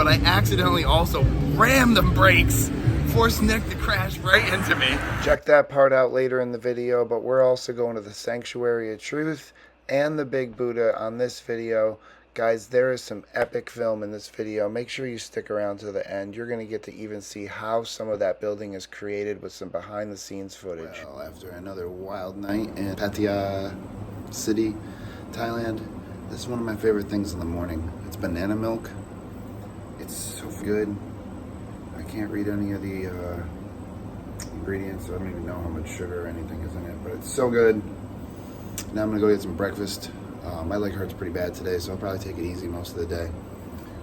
but I accidentally also rammed the brakes, forced Nick to crash right into me. Check that part out later in the video, but we're also going to the Sanctuary of Truth and the Big Buddha on this video. Guys, there is some epic film in this video. Make sure you stick around to the end. You're going to get to even see how some of that building is created with some behind the scenes footage. Well, after another wild night in Pattaya City, Thailand, this is one of my favorite things in the morning. It's banana milk. It's so good. I can't read any of the ingredients, so I don't even know how much sugar or anything is in it, but it's so good. Now I'm gonna go get some breakfast. My leg hurts pretty bad today, so I'll probably take it easy most of the day.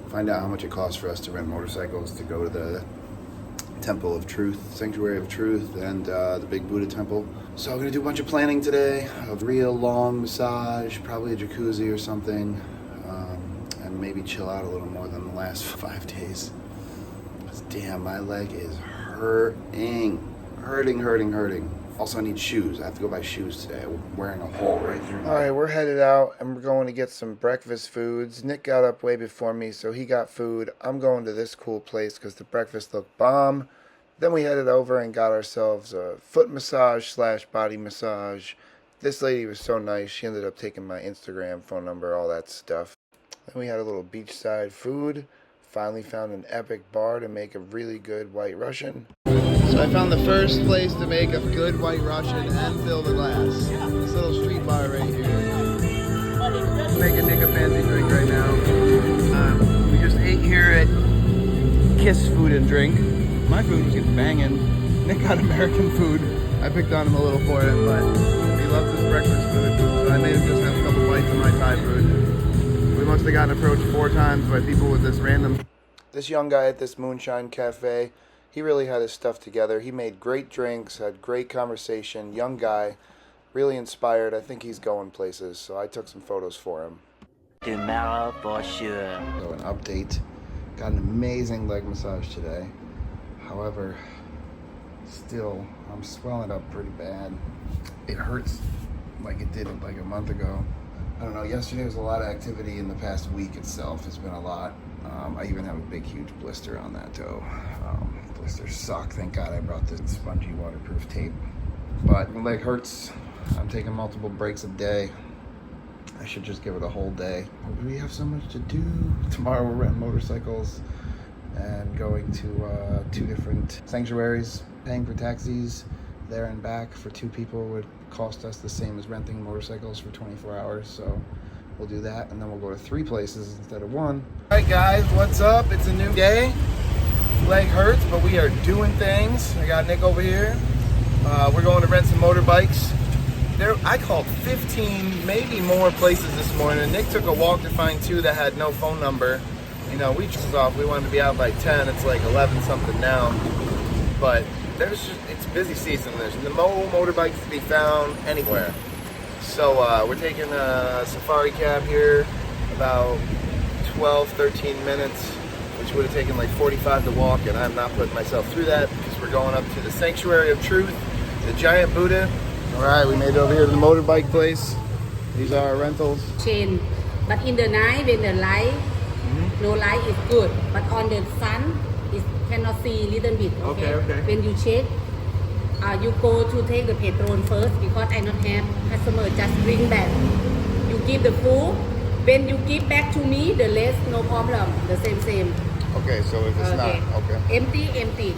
Find out how much it costs for us to rent motorcycles to go to the Temple of Truth, Sanctuary of Truth, and the Big Buddha Temple. So I'm gonna do a bunch of planning today. A real long massage, probably a jacuzzi or something, and maybe chill out a little more than the last 5 days. Damn, my leg is hurting. Also, I need shoes. I have to go buy shoes today. I'm wearing a hole right through my... Alright, we're headed out and we're going to get some breakfast foods. Nick got up way before me, so he got food. I'm going to this cool place because the breakfast looked bomb. Then we headed over and got ourselves a foot massage / body massage. This lady was so nice. She ended up taking my Instagram, phone number, all that stuff. Then we had a little beachside food. Finally found an epic bar to make a really good White Russian. So I found the first place to make a good White Russian and fill the glass. This little street bar right here. Making Nick a fancy drink right now. We just ate here at Kiss Food and Drink. My food was getting banging. Nick got American food. I picked on him a little for it, but he loves his breakfast food. So I made him just have a couple bites of my Thai food. We must have gotten approached 4 times by people with this random... This young guy at this Moonshine Cafe, he really had his stuff together. He made great drinks, had great conversation, young guy, really inspired. I think he's going places, so I took some photos for him. Tomorrow for sure. So an update, got an amazing leg massage today. However, still, I'm swelling up pretty bad. It hurts like it did like a month ago. I don't know, yesterday was a lot of activity. In the past week itself has been a lot. I even have a big, huge blister on that toe. Blisters suck. Thank God I brought this spongy, waterproof tape. But my leg hurts. I'm taking multiple breaks a day. I should just give it a whole day. We have so much to do. Tomorrow we're renting motorcycles and going to 2 different sanctuaries. Paying for taxis there and back for 2 people would cost us the same as renting motorcycles for 24 hours. So we'll do that, and then we'll go to 3 places instead of 1. All right, guys, what's up? It's a new day. Leg hurts, but we are doing things. I got Nick over here. We're going to rent some motorbikes. I called 15, maybe more places this morning. Nick took a walk to find 2 that had no phone number. You know, we just off. We wanted to be out by 10. It's like 11 something now. But it's busy season. There's no motorbikes to be found anywhere. So we're taking a safari cab here, about 12, 13 minutes, which would have taken like 45 to walk, and I'm not putting myself through that because we're going up to the Sanctuary of Truth, the giant Buddha. All right, we made it over here to the motorbike place. These are our rentals. Chain, but in the night when the light, no light is good, but on the sun, it cannot see little bit. Okay. When you check, you go to take the petrol first because I not have customer just bring back. You give the food. When you give back to me, the rest no problem. The same. Okay, so if it's not, okay. Empty.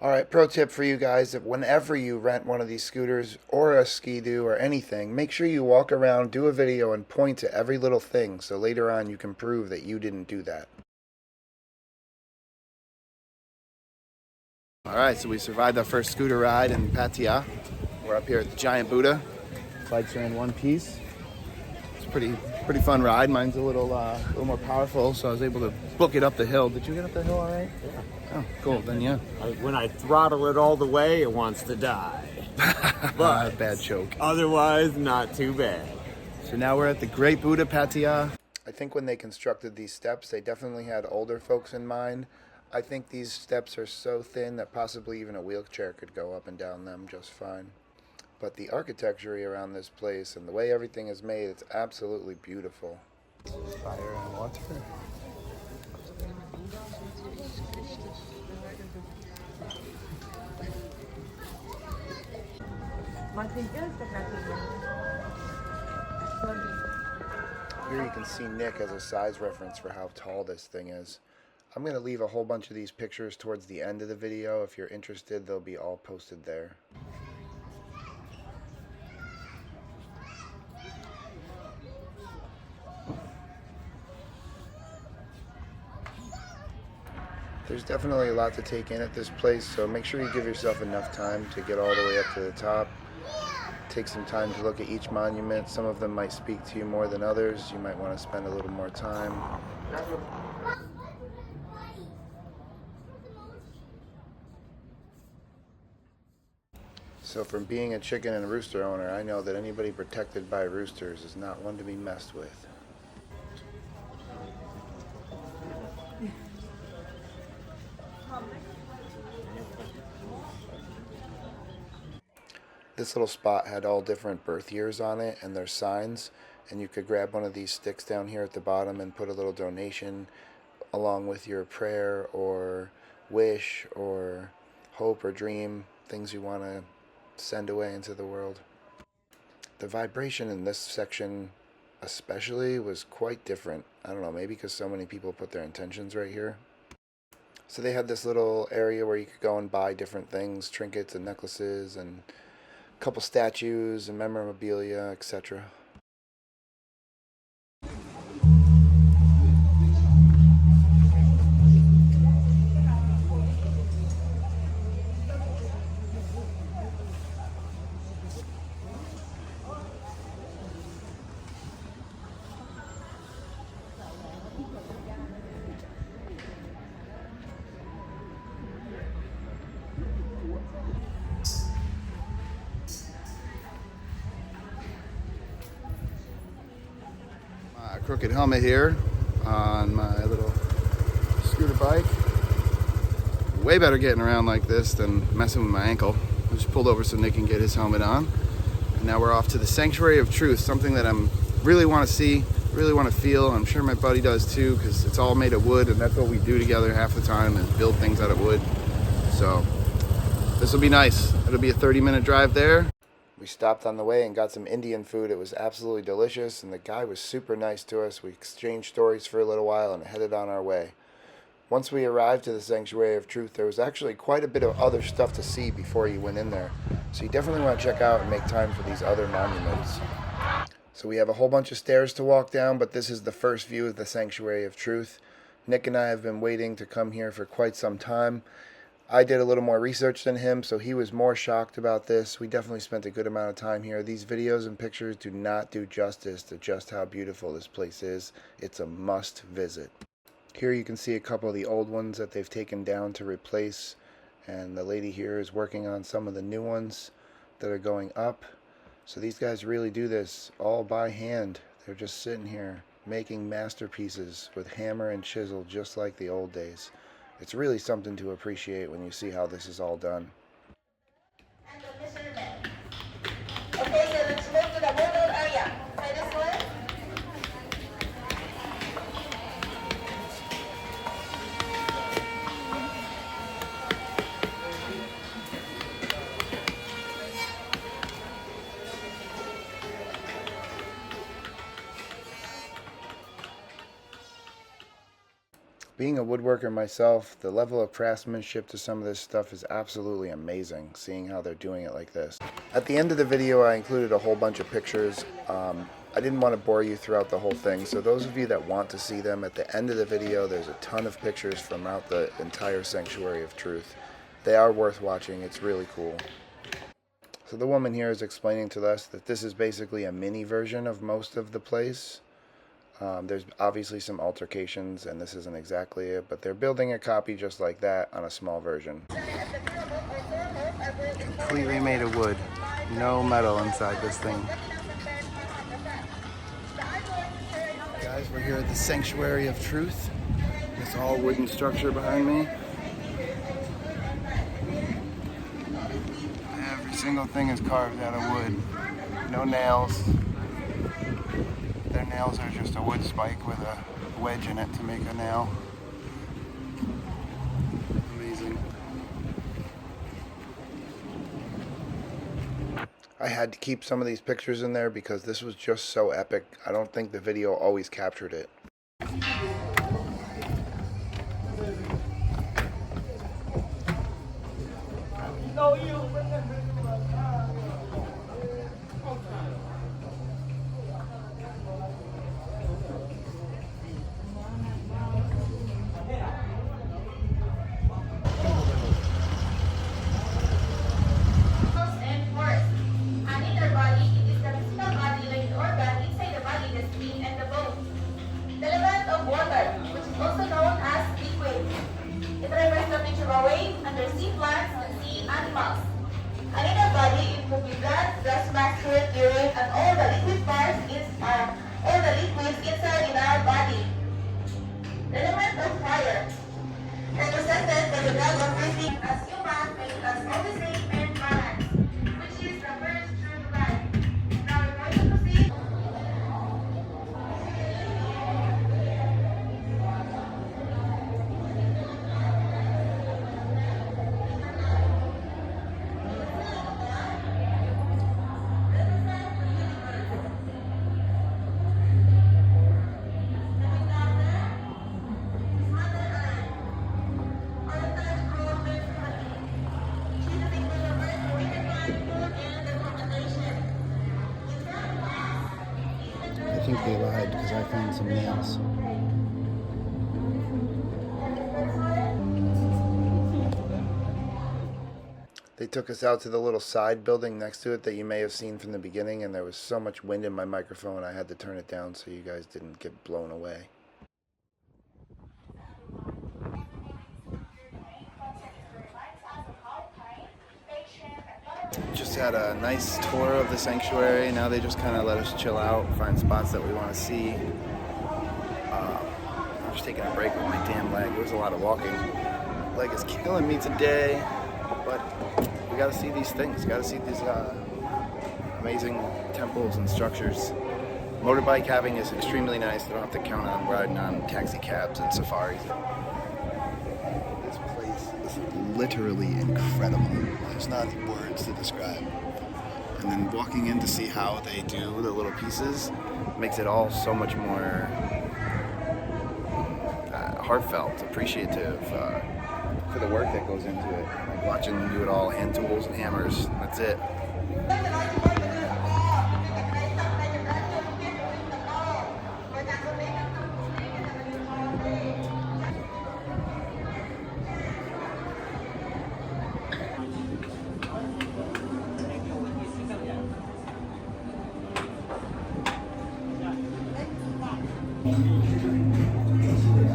All right, pro tip for you guys, that whenever you rent one of these scooters or a Ski-Doo or anything, make sure you walk around, do a video, and point to every little thing so later on you can prove that you didn't do that. All right, so we survived our first scooter ride in Pattaya. We're up here at the giant Buddha. Bikes are in one piece. It's a pretty fun ride. Mine's a little more powerful, so I was able to book it up the hill. Did you get up the hill all right? Yeah. Oh, cool. Then yeah. When I throttle it all the way, it wants to die. But bad choke. Otherwise, not too bad. So now we're at the Great Buddha Pattaya. I think when they constructed these steps, they definitely had older folks in mind. I think these steps are so thin that possibly even a wheelchair could go up and down them just fine. But the architecture around this place and the way everything is made, it's absolutely beautiful. Fire and water. Here you can see Nick as a size reference for how tall this thing is. I'm going to leave a whole bunch of these pictures towards the end of the video. If you're interested, they'll be all posted there. There's definitely a lot to take in at this place, so make sure you give yourself enough time to get all the way up to the top. Take some time to look at each monument. Some of them might speak to you more than others. You might want to spend a little more time. So from being a chicken and rooster owner, I know that anybody protected by roosters is not one to be messed with. This little spot had all different birth years on it and their signs, and you could grab one of these sticks down here at the bottom and put a little donation along with your prayer or wish or hope or dream, things you want to send away into the world. The vibration in this section especially was quite different. I don't know, maybe because so many people put their intentions right here. So they had this little area where you could go and buy different things, trinkets and necklaces and a couple statues and memorabilia, etc. Crooked helmet here on my little scooter bike. Way better getting around like this than messing with my ankle. I just pulled over so Nick can get his helmet on. And now we're off to the Sanctuary of Truth, something that I'm really want to see, really want to feel. I'm sure my buddy does too, because it's all made of wood, and that's what we do together half the time, is build things out of wood. So this will be nice. It'll be a 30-minute drive there. We stopped on the way and got some Indian food. It was absolutely delicious, and the guy was super nice to us. We exchanged stories for a little while and headed on our way. Once we arrived to the Sanctuary of Truth, there was actually quite a bit of other stuff to see before you went in there. So you definitely want to check out and make time for these other monuments. So we have a whole bunch of stairs to walk down, but this is the first view of the Sanctuary of Truth. Nick and I have been waiting to come here for quite some time. I did a little more research than him, so he was more shocked about this. We definitely spent a good amount of time here. These videos and pictures do not do justice to just how beautiful this place is. It's a must visit. Here you can see a couple of the old ones that they've taken down to replace, and the lady here is working on some of the new ones that are going up. So these guys really do this all by hand. They're just sitting here making masterpieces with hammer and chisel, just like the old days. It's really something to appreciate when you see how this is all done. Okay, so let's move to the woodwork area. Try this one. Being a woodworker myself, the level of craftsmanship to some of this stuff is absolutely amazing, seeing how they're doing it like this. At the end of the video, I included a whole bunch of pictures. I didn't want to bore you throughout the whole thing, so those of you that want to see them, at the end of the video, there's a ton of pictures from out the entire Sanctuary of Truth. They are worth watching. It's really cool. So the woman here is explaining to us that this is basically a mini version of most of the place. There's obviously some altercations, and this isn't exactly it, but they're building a copy just like that on a small version. Completely made of wood. No metal inside this thing. Guys, we're here at the Sanctuary of Truth. This all wooden structure behind me. Every single thing is carved out of wood. No nails. Their nails are just a wood spike with a wedge in it to make a nail. Amazing. I had to keep some of these pictures in there because this was just so epic. I don't think the video always captured it. Undersea plants and sea animals. And in our body, it could be blood, plasma, fluid, urine, and all the liquid parts all the liquids inside in our body. The element of fire, represented by the god of breathing as human, making us all the same and balance, which is the first true life. Now we're going to proceed. I think they lied because I found some nails. They took us out to the little side building next to it that you may have seen from the beginning, and there was so much wind in my microphone I had to turn it down so you guys didn't get blown away. Just had a nice tour of the sanctuary. Now they just kind of let us chill out, find spots that we want to see. I'm just taking a break with my damn leg. It was a lot of walking. Leg is killing me today, but we got to see these things. Got to see these amazing temples and structures. Motorbike having is extremely nice. They don't have to count on riding on taxi cabs and safaris. This place is literally incredible. There's not words to describe. And then walking in to see how they do the little pieces makes it all so much more heartfelt, appreciative for the work that goes into it. Like watching them do it all, hand tools and hammers. That's it.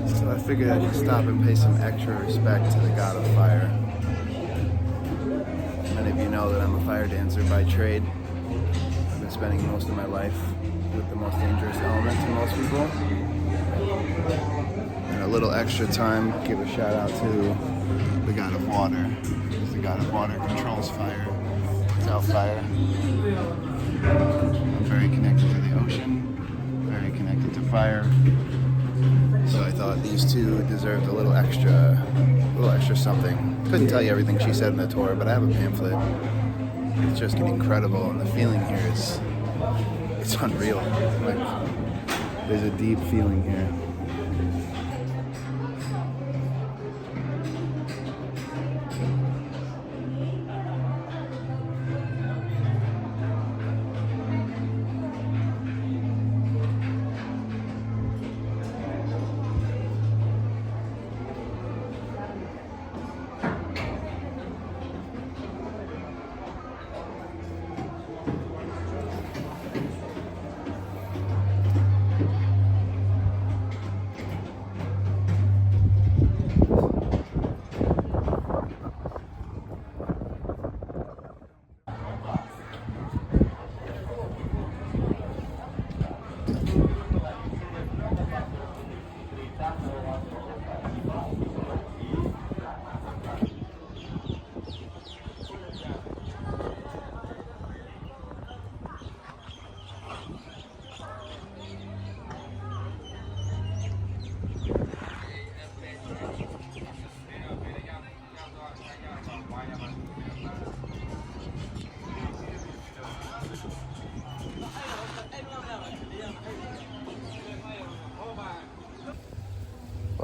So I figured I should stop and pay some extra respect to the god of fire. Many of you know that I'm a fire dancer by trade. I've been spending most of my life with the most dangerous element to most people. And a little extra time, give a shout out to the god of water. Because the god of water controls fire, puts out fire. I'm very connected to the ocean, very connected to fire. So I thought these two deserved a little extra something. Couldn't tell you everything she said in the tour, but I have a pamphlet. It's just incredible, and the feeling here it's unreal. Like, there's a deep feeling here.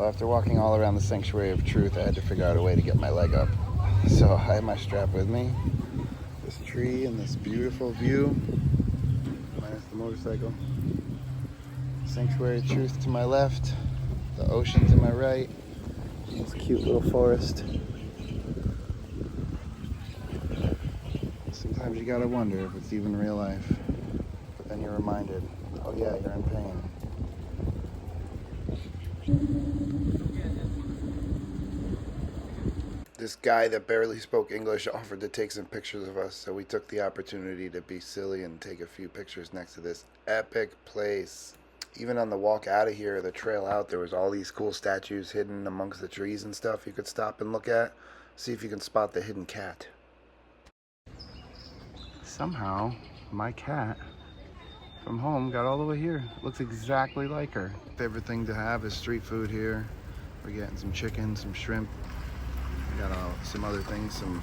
Well, after walking all around the Sanctuary of Truth, I had to figure out a way to get my leg up. So I have my strap with me. This tree and this beautiful view, minus the motorcycle. Sanctuary of Truth to my left, the ocean to my right, this cute little forest. Sometimes you gotta wonder if it's even real life, but then you're reminded, oh yeah, you're in pain. This guy that barely spoke English offered to take some pictures of us, so we took the opportunity to be silly and take a few pictures next to this epic place. Even on the walk out of here, the trail out, there was all these cool statues hidden amongst the trees and stuff you could stop and look at. See if you can spot the hidden cat. Somehow, my cat from home got all the way here. Looks exactly like her. Favorite thing to have is street food here. We're getting some chicken, some shrimp. We got some other things, some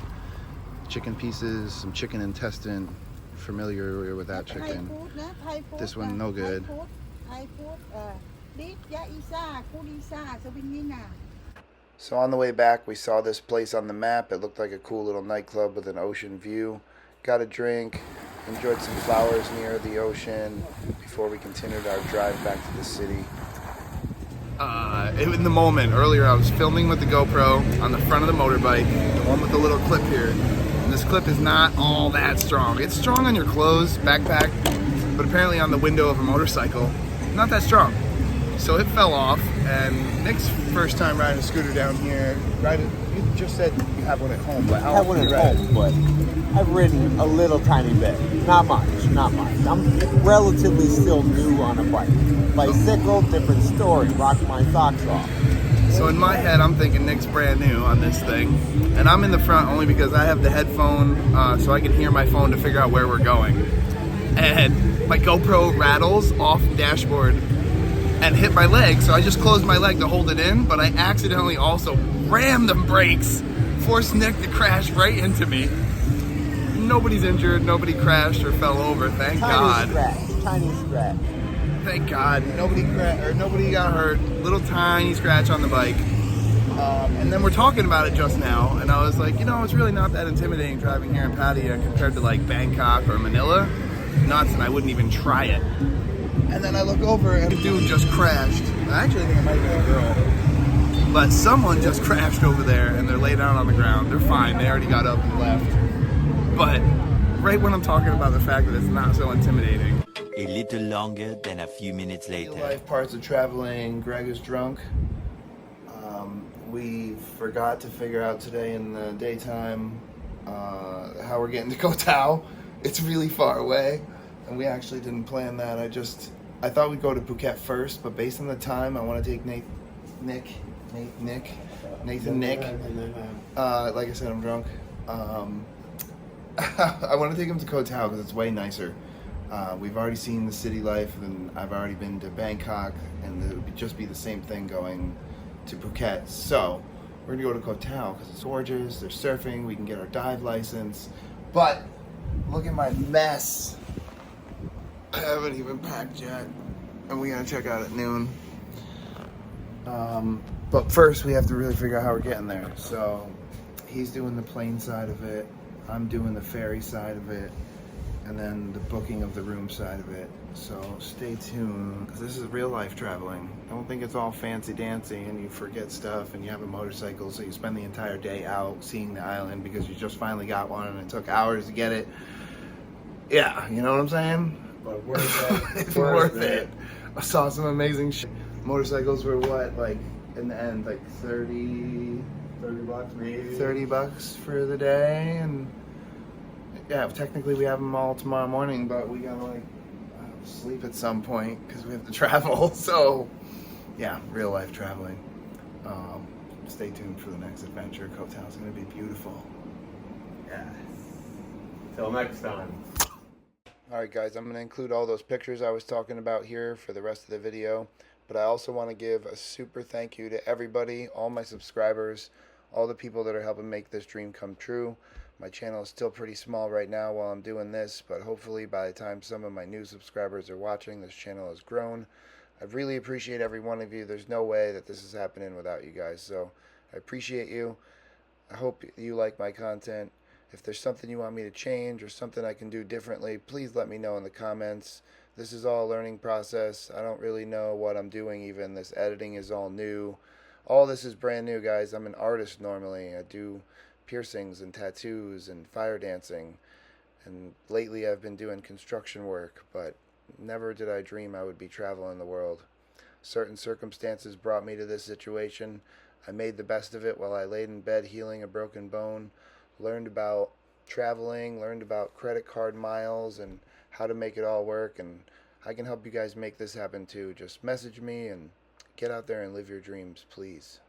chicken pieces, some chicken intestine. Familiar with that chicken. This one, no good. So on the way back, we saw this place on the map. It looked like a cool little nightclub with an ocean view. Got a drink, enjoyed some flowers near the ocean before we continued our drive back to the city. In the moment, earlier I was filming with the GoPro on the front of the motorbike, the one with the little clip here. And this clip is not all that strong. It's strong on your clothes, backpack, but apparently on the window of a motorcycle, not that strong. So it fell off, and Nick's first time riding a scooter down here. You just said you have one at home, but how I have one at home, but I've ridden a little tiny bit. Not much. I'm relatively still new on a bike. Bicycle, different story. Rock my socks off. So in my head, I'm thinking Nick's brand new on this thing. And I'm in the front only because I have the headphone so I can hear my phone to figure out where we're going. And my GoPro rattles off the dashboard and hit my leg, so I just closed my leg to hold it in, but I accidentally also rammed the brakes, forced Nick to crash right into me. Nobody's injured, nobody crashed or fell over, thank God. Tiny scratch. Thank God, nobody got hurt. Little tiny scratch on the bike. And then we're talking about it just now, and I was like, you know, it's really not that intimidating driving here in Pattaya compared to like Bangkok or Manila. Nuts, and I wouldn't even try it. And then I look over and the dude just crashed. I actually think it might be a girl. But someone just crashed over there and they're laid down on the ground. They're fine, they already got up and left. But right when I'm talking about the fact that it's not so intimidating. A little longer than a few minutes later. Life parts of traveling. Greg is drunk. We forgot to figure out today in the daytime how we're getting to Koh Tao. It's really far away, and we actually didn't plan that. I thought we'd go to Phuket first, but based on the time, I want to take Nathan Nick. Like I said, I'm drunk. I want to take him to Koh Tao because it's way nicer. We've already seen the city life, and I've already been to Bangkok, and it would just be the same thing going to Phuket. So we're gonna go to Koh Tao because it's gorgeous. There's surfing. We can get our dive license. But look at my mess. I haven't even packed yet, and we gotta check out at noon. But first, we have to really figure out how we're getting there. So he's doing the plane side of it. I'm doing the ferry side of it. And then the booking of the room side of it. So stay tuned, because this is real life traveling. I don't think it's all fancy dancy and you forget stuff and you have a motorcycle, so you spend the entire day out seeing the island because you just finally got one and it took hours to get it. Yeah, you know what I'm saying? But worth it. It's worth it. I saw some amazing shit. Motorcycles were what, like in the end, like 30 bucks maybe. 30 bucks for the day, and yeah, technically we have them all tomorrow morning, but we gotta like sleep at some point because we have to travel. So yeah, real life traveling. Stay tuned for the next adventure. Koh Tao's gonna be beautiful. Yes. Till next time. Alright guys, I'm gonna include all those pictures I was talking about here for the rest of the video, but I also want to give a super thank you to everybody, all my subscribers, all the people that are helping make this dream come true. My channel is still pretty small right now while I'm doing this, but hopefully by the time some of my new subscribers are watching, this channel has grown. I really appreciate every one of you. There's no way that this is happening without you guys. So I appreciate you. I hope you like my content. If there's something you want me to change or something I can do differently, please let me know in the comments. This is all a learning process. I don't really know what I'm doing even. This editing is all new. All this is brand new, guys. I'm an artist normally. I do piercings and tattoos and fire dancing. And lately I've been doing construction work, but never did I dream I would be traveling the world. Certain circumstances brought me to this situation. I made the best of it while I laid in bed healing a broken bone. Learned about traveling, learned about credit card miles and how to make it all work, and I can help you guys make this happen too. Just message me and get out there and live your dreams, please.